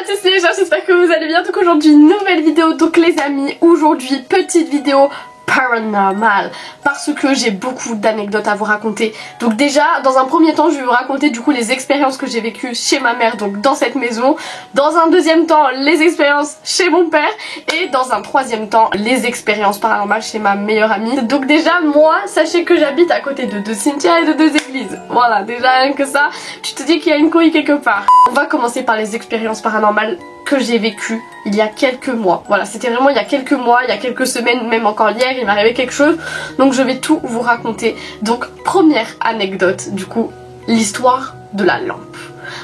tous les gens, j'espère que vous allez bien. Donc aujourd'hui nouvelle vidéo, donc les amis, aujourd'hui petite vidéo paranormal parce que j'ai beaucoup d'anecdotes à vous raconter. Donc déjà dans un premier temps je vais vous raconter du coup les expériences que j'ai vécues chez ma mère, donc dans cette maison. Dans un deuxième temps les expériences chez mon père. Et dans un troisième temps les expériences paranormales chez ma meilleure amie. Donc déjà moi sachez que j'habite à côté de deux cimetières et de deux églises. Voilà, déjà rien que ça tu te dis qu'il y a une couille quelque part. On va commencer par les expériences paranormales que j'ai vécues il y a quelques mois. Voilà, c'était vraiment il y a quelques mois, il y a quelques semaines, même encore hier il m'est arrivé quelque chose. Donc je vais tout vous raconter. Donc première anecdote, du coup, l'histoire de la lampe.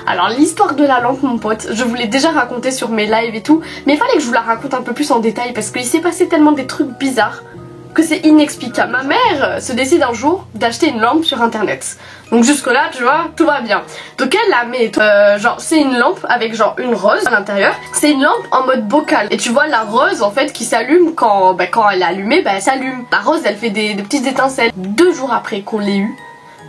Alors l'histoire de la lampe mon pote, je vous l'ai déjà raconté sur mes lives et tout, mais il fallait que je vous la raconte un peu plus en détail parce qu'il s'est passé tellement des trucs bizarres que c'est inexplicable. Ma mère se décide un jour d'acheter une lampe sur internet. Donc jusque là tu vois tout va bien. Donc elle la met genre c'est une lampe avec genre une rose à l'intérieur. C'est une lampe en mode bocal. Et tu vois la rose en fait qui s'allume quand elle est allumée, elle s'allume. La rose elle fait des petites étincelles. 2 jours après qu'on l'ait eu,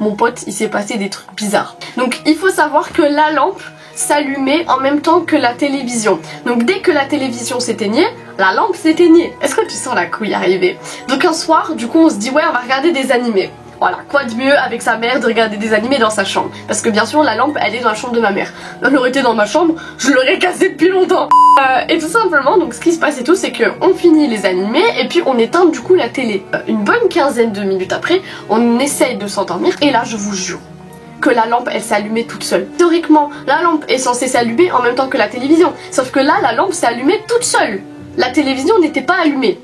mon pote il s'est passé des trucs bizarres. Donc il faut savoir que la lampe s'allumait en même temps que la télévision. Donc dès que la télévision s'éteignait, la lampe s'éteignait. Est-ce que tu sens la couille arriver? Donc un soir du coup on se dit ouais on va regarder des animés. Voilà, quoi de mieux avec sa mère de regarder des animés dans sa chambre. Parce que bien sûr la lampe elle est dans la chambre de ma mère. Elle aurait été dans ma chambre, je l'aurais cassée depuis longtemps. Et tout simplement donc ce qui se passe et tout c'est que on finit les animés et puis on éteint du coup la télé. Une bonne quinzaine de minutes après on essaye de s'endormir et là je vous jure que la lampe elle s'allumait toute seule. Théoriquement la lampe est censée s'allumer en même temps que la télévision. Sauf que là la lampe s'est allumée toute seule. La télévision n'était pas allumée.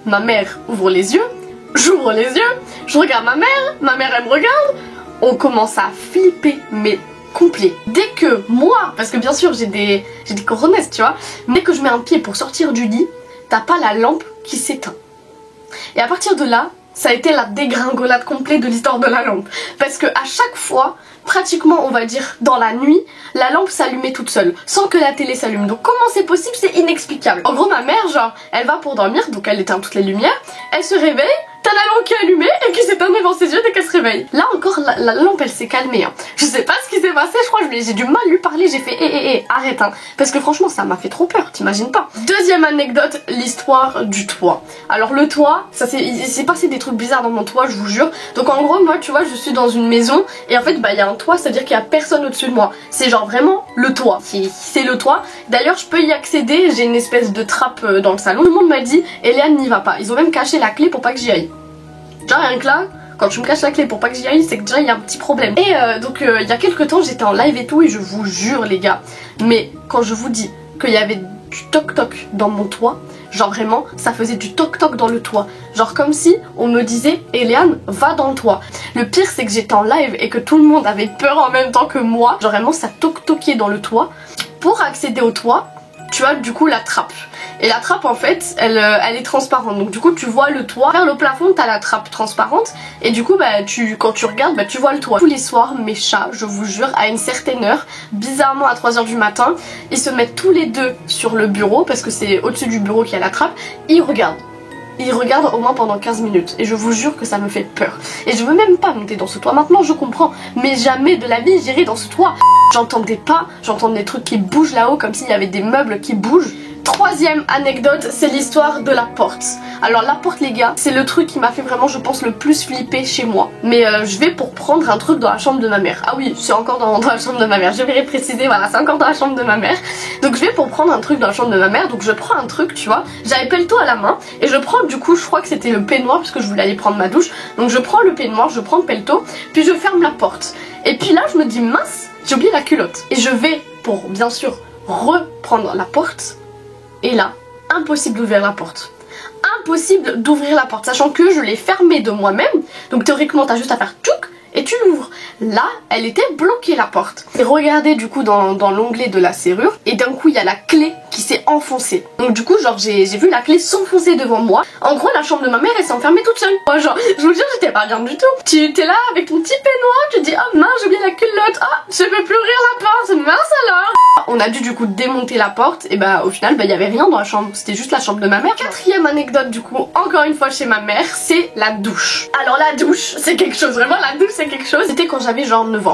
Ma mère ouvre les yeux, j'ouvre les yeux, je regarde ma mère elle me regarde. On commence à flipper mais complet. Dès que moi, parce que bien sûr j'ai des coronesses tu vois, dès que je mets un pied pour sortir du lit, t'as pas la lampe qui s'éteint. Et à partir de là, ça a été la dégringolade complète de l'histoire de la lampe. Parce que à chaque fois, pratiquement on va dire dans la nuit, la lampe s'allumait toute seule, sans que la télé s'allume. Donc comment c'est possible? C'est inexplicable. En gros ma mère genre, elle va pour dormir, donc elle éteint toutes les lumières, elle se réveille, t'as la lampe qui est allumée et qui s'éteint devant ses yeux dès qu'elle se réveille. Là encore la lampe elle s'est calmée hein. Je sais pas ce qui s'est passé, je crois que j'ai du mal lui parler, j'ai fait arrête hein. Parce que franchement ça m'a fait trop peur, t'imagines pas. Deuxième anecdote, l'histoire du toit. Alors le toit, il s'est passé des trucs bizarres dans mon toit je vous jure. Donc en gros moi tu vois je suis dans une maison et en fait il y a un toit, c'est à dire qu'il y a personne au dessus de moi. C'est genre vraiment le toit, c'est le toit. D'ailleurs je peux y accéder, j'ai une espèce de trappe dans le salon. Tout le monde m'a dit Eliane n'y va pas, ils ont même caché la clé pour pas que j'y aille. Genre rien que là, quand tu me caches la clé pour pas que j'y aille, c'est que déjà il y a un petit problème. Et donc il y a quelques temps j'étais en live et tout et je vous jure les gars, mais quand je vous dis qu'il y avait du toc toc dans mon toit, genre vraiment ça faisait du toc toc dans le toit. Genre comme si on me disait Eliane va dans le toit. Le pire c'est que j'étais en live et que tout le monde avait peur en même temps que moi. Genre vraiment ça toc toquait dans le toit. Pour accéder au toit, tu as du coup la trappe. Et la trappe en fait elle est transparente, donc du coup tu vois le toit. Vers le plafond t'as la trappe transparente et du coup quand tu regardes tu vois le toit. Tous les soirs mes chats, je vous jure, à une certaine heure, bizarrement à 3 h du matin, ils se mettent tous les deux sur le bureau parce que c'est au-dessus du bureau qu'il y a la trappe. Ils regardent au moins pendant 15 minutes et je vous jure que ça me fait peur. Et je veux même pas monter dans ce toit, maintenant je comprends, mais jamais de la vie j'irai dans ce toit. J'entendais pas, j'entends des trucs qui bougent là-haut comme s'il y avait des meubles qui bougent. Troisième anecdote, c'est l'histoire de la porte. Alors la porte les gars, c'est le truc qui m'a fait vraiment je pense le plus flipper chez moi. Mais je vais pour prendre un truc dans la chambre de ma mère. Ah oui, c'est encore dans la chambre de ma mère, je vais préciser, voilà, c'est encore dans la chambre de ma mère. Donc je vais pour prendre un truc dans la chambre de ma mère, donc je prends un truc tu vois. J'avais pelleto à la main et je prends du coup, je crois que c'était le peignoir parce que je voulais aller prendre ma douche. Donc je prends le peignoir, je prends le pelleto, puis je ferme la porte. Et puis là je me dis mince, j'ai oublié la culotte. Et je vais pour bien sûr reprendre la porte. Et là, impossible d'ouvrir la porte. Impossible d'ouvrir la porte, sachant que je l'ai fermée de moi-même. Donc théoriquement, t'as juste à faire tchouk et tu l'ouvres. Là, elle était bloquée la porte. Et regardez du coup dans l'onglet de la serrure et d'un coup il y a la clé qui s'est enfoncée. Donc du coup genre j'ai vu la clé s'enfoncer devant moi. En gros la chambre de ma mère elle s'est enfermée toute seule. Moi, genre je vous jure j'étais pas bien du tout. Tu t'es là avec ton petit peignoir, tu te dis oh mince j'ai oublié la culotte, ah je peux plus ouvrir la porte, mince alors. On a dû du coup démonter la porte et au final il y avait rien dans la chambre, c'était juste la chambre de ma mère. Quatrième anecdote du coup encore une fois chez ma mère, c'est la douche. Alors la douche c'est quelque chose, vraiment la douche c'est quelque chose. C'était quand j'avais genre 9 ans.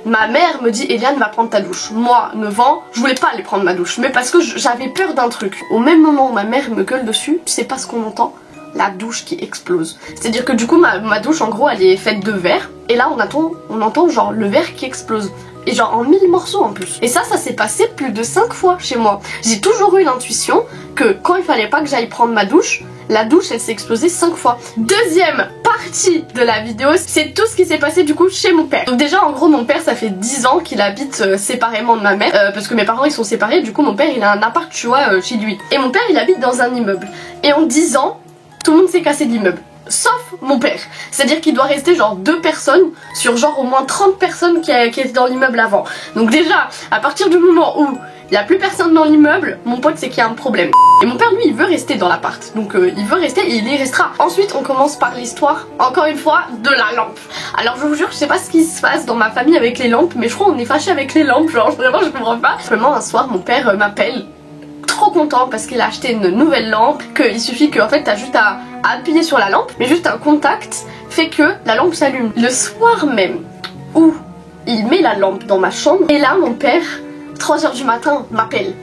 Ma mère me dit Eliane va prendre ta douche. Moi, 9 ans, je voulais pas aller prendre ma douche, mais parce que j'avais peur d'un truc. Au même moment où ma mère me gueule dessus, tu sais pas ce qu'on entend? La douche qui explose. C'est-à-dire que du coup ma douche en gros elle est faite de verre et là on entend genre le verre qui explose. Et genre en 1000 morceaux en plus. Et ça s'est passé plus de 5 fois chez moi. J'ai toujours eu l'intuition que quand il fallait pas que j'aille prendre ma douche, la douche elle s'est explosée 5 fois. Deuxième partie de la vidéo, c'est tout ce qui s'est passé du coup chez mon père. Donc déjà en gros mon père ça fait 10 ans qu'il habite séparément de ma mère parce que mes parents ils sont séparés, du coup mon père il a un appart tu vois chez lui. Et mon père il habite dans un immeuble. Et en 10 ans, tout le monde s'est cassé de l'immeuble. Sauf mon père. C'est-à-dire qu'il doit rester genre 2 personnes sur genre au moins 30 personnes qui étaient dans l'immeuble avant. Donc déjà, à partir du moment où il n'y a plus personne dans l'immeuble, mon pote c'est qu'il y a un problème. Et mon père lui il veut rester dans l'appart. Donc il veut rester et il y restera. Ensuite on commence par l'histoire, encore une fois, de la lampe. Alors je vous jure, je sais pas ce qui se passe dans ma famille avec les lampes, mais je crois qu'on est fâché avec les lampes, genre vraiment je comprends pas. Simplement un soir mon père m'appelle. Trop content parce qu'il a acheté une nouvelle lampe, qu'il suffit que en fait t'as juste à appuyer sur la lampe, mais juste un contact fait que la lampe s'allume. Le soir même où il met la lampe dans ma chambre, et là mon père, 3 h du matin, m'appelle.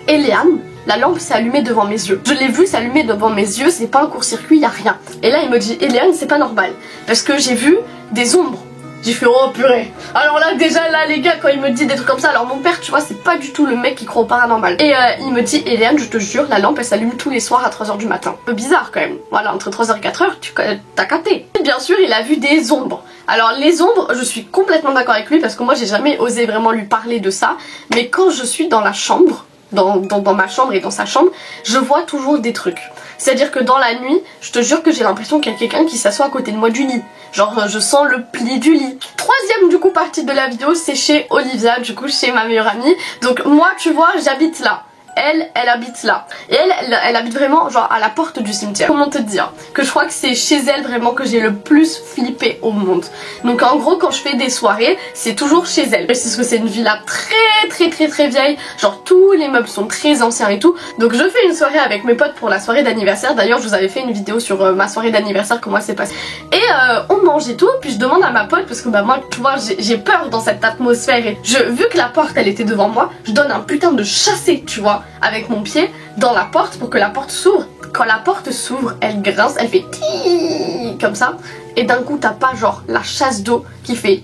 Eliane, la lampe s'est allumée devant mes yeux. Je l'ai vu s'allumer devant mes yeux, c'est pas un court-circuit, y a rien. Et là il me dit Eliane c'est pas normal, parce que j'ai vu des ombres. J'ai fait oh purée. Alors là déjà là les gars quand il me dit des trucs comme ça, alors mon père tu vois c'est pas du tout le mec qui croit au paranormal. Et il me dit Eliane je te jure la lampe elle s'allume tous les soirs à 3 h du matin. Un peu bizarre quand même. Voilà entre 3 h et 4 h t'as capté. Et bien sûr il a vu des ombres. Alors les ombres je suis complètement d'accord avec lui parce que moi j'ai jamais osé vraiment lui parler de ça. Mais quand je suis dans la chambre, dans ma chambre et dans sa chambre, je vois toujours des trucs. C'est à dire que dans la nuit je te jure que j'ai l'impression qu'il y a quelqu'un qui s'assoit à côté de moi du lit. Genre je sens le pli du lit. Troisième du coup partie de la vidéo c'est chez Olivia, du coup chez ma meilleure amie. Donc moi tu vois j'habite là. Elle habite là. Et elle habite vraiment genre à la porte du cimetière. Comment te dire que je crois que c'est chez elle vraiment que j'ai le plus flippé au monde. Donc en gros quand je fais des soirées c'est toujours chez elle. C'est parce que c'est une villa très vieille. Genre tous les meubles sont très anciens et tout. Donc je fais une soirée avec mes potes pour la soirée d'anniversaire. D'ailleurs je vous avais fait une vidéo sur ma soirée d'anniversaire, comment elle s'est passée. Et on mange et tout. Puis je demande à ma pote parce que bah moi tu vois j'ai peur dans cette atmosphère. Et vu que la porte elle était devant moi, je donne un putain de chassé tu vois avec mon pied dans la porte pour que la porte s'ouvre. Quand la porte s'ouvre, elle grince, elle fait ti comme ça. Et d'un coup, t'as pas genre la chasse d'eau qui fait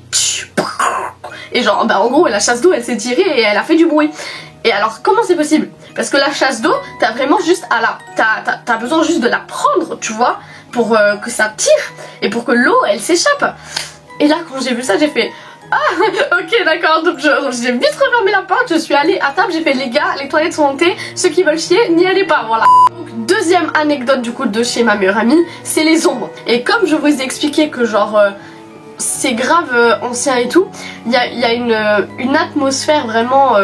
et genre, bah en gros, la chasse d'eau elle s'est tirée et elle a fait du bruit. Et alors, comment c'est possible? Parce que la chasse d'eau, t'as vraiment juste à la. T'as besoin juste de la prendre, tu vois, pour que ça tire et pour que l'eau elle s'échappe. Et là, quand j'ai vu ça, j'ai fait. Ah ok d'accord, donc j'ai vite refermé la porte, je suis allée à table, j'ai fait les gars, les toilettes sont montées, ceux qui veulent chier, n'y allez pas, voilà. Donc deuxième anecdote du coup de chez ma meilleure amie, c'est les ombres. Et comme je vous ai expliqué que genre c'est grave ancien et tout, il y a une atmosphère vraiment...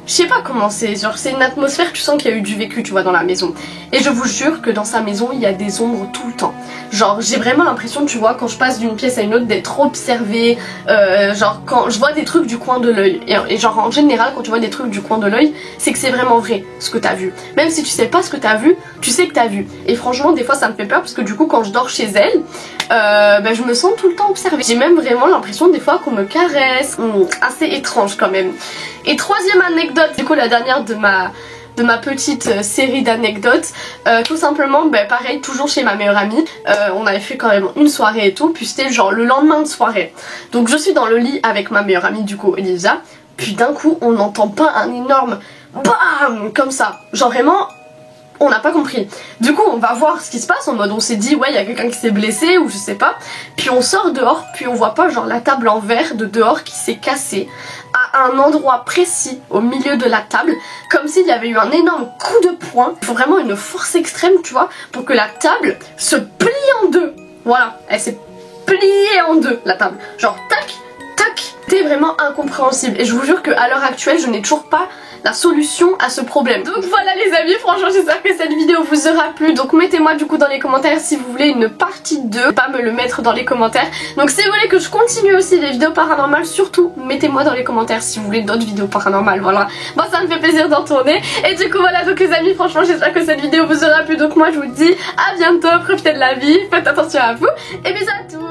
je sais pas comment c'est, genre c'est une atmosphère, tu sens qu'il y a eu du vécu tu vois dans la maison. Et je vous jure que dans sa maison il y a des ombres tout le temps. Genre j'ai vraiment l'impression tu vois quand je passe d'une pièce à une autre d'être observée, genre quand je vois des trucs du coin de l'œil. Et genre en général quand tu vois des trucs du coin de l'œil c'est que c'est vraiment vrai ce que t'as vu. Même si tu sais pas ce que t'as vu, tu sais que t'as vu. Et franchement des fois ça me fait peur parce que du coup quand je dors chez elle, bah, je me sens tout le temps observée. J'ai même vraiment l'impression des fois qu'on me caresse, assez étrange quand même. Et troisième anecdote, du coup la dernière de ma petite série d'anecdotes, tout simplement bah, pareil toujours chez ma meilleure amie, on avait fait quand même une soirée et tout, puis c'était genre le lendemain de soirée. Donc je suis dans le lit avec ma meilleure amie du coup Olivia, puis d'un coup on n'entend pas un énorme BAM comme ça, genre vraiment on n'a pas compris. Du coup on va voir ce qui se passe en mode on s'est dit ouais il y a quelqu'un qui s'est blessé ou je sais pas, puis on sort dehors, puis on voit pas genre la table en verre de dehors qui s'est cassée à un endroit précis au milieu de la table, comme s'il y avait eu un énorme coup de poing. Il faut vraiment une force extrême tu vois pour que la table se plie en deux. Voilà, elle s'est pliée en deux la table, genre tac tac. C'était vraiment incompréhensible et je vous jure qu'à l'heure actuelle je n'ai toujours pas la solution à ce problème. Donc voilà les amis, franchement j'espère que cette vidéo vous aura plu. Donc mettez-moi du coup dans les commentaires si vous voulez une partie 2, pas me le mettre dans les commentaires. Donc si vous voulez que je continue aussi les vidéos paranormales, surtout mettez-moi dans les commentaires si vous voulez d'autres vidéos paranormales, voilà. Bon ça me fait plaisir d'en tourner. Et du coup voilà donc les amis, franchement j'espère que cette vidéo vous aura plu. Donc moi je vous dis à bientôt, profitez de la vie, faites attention à vous et bisous à tous.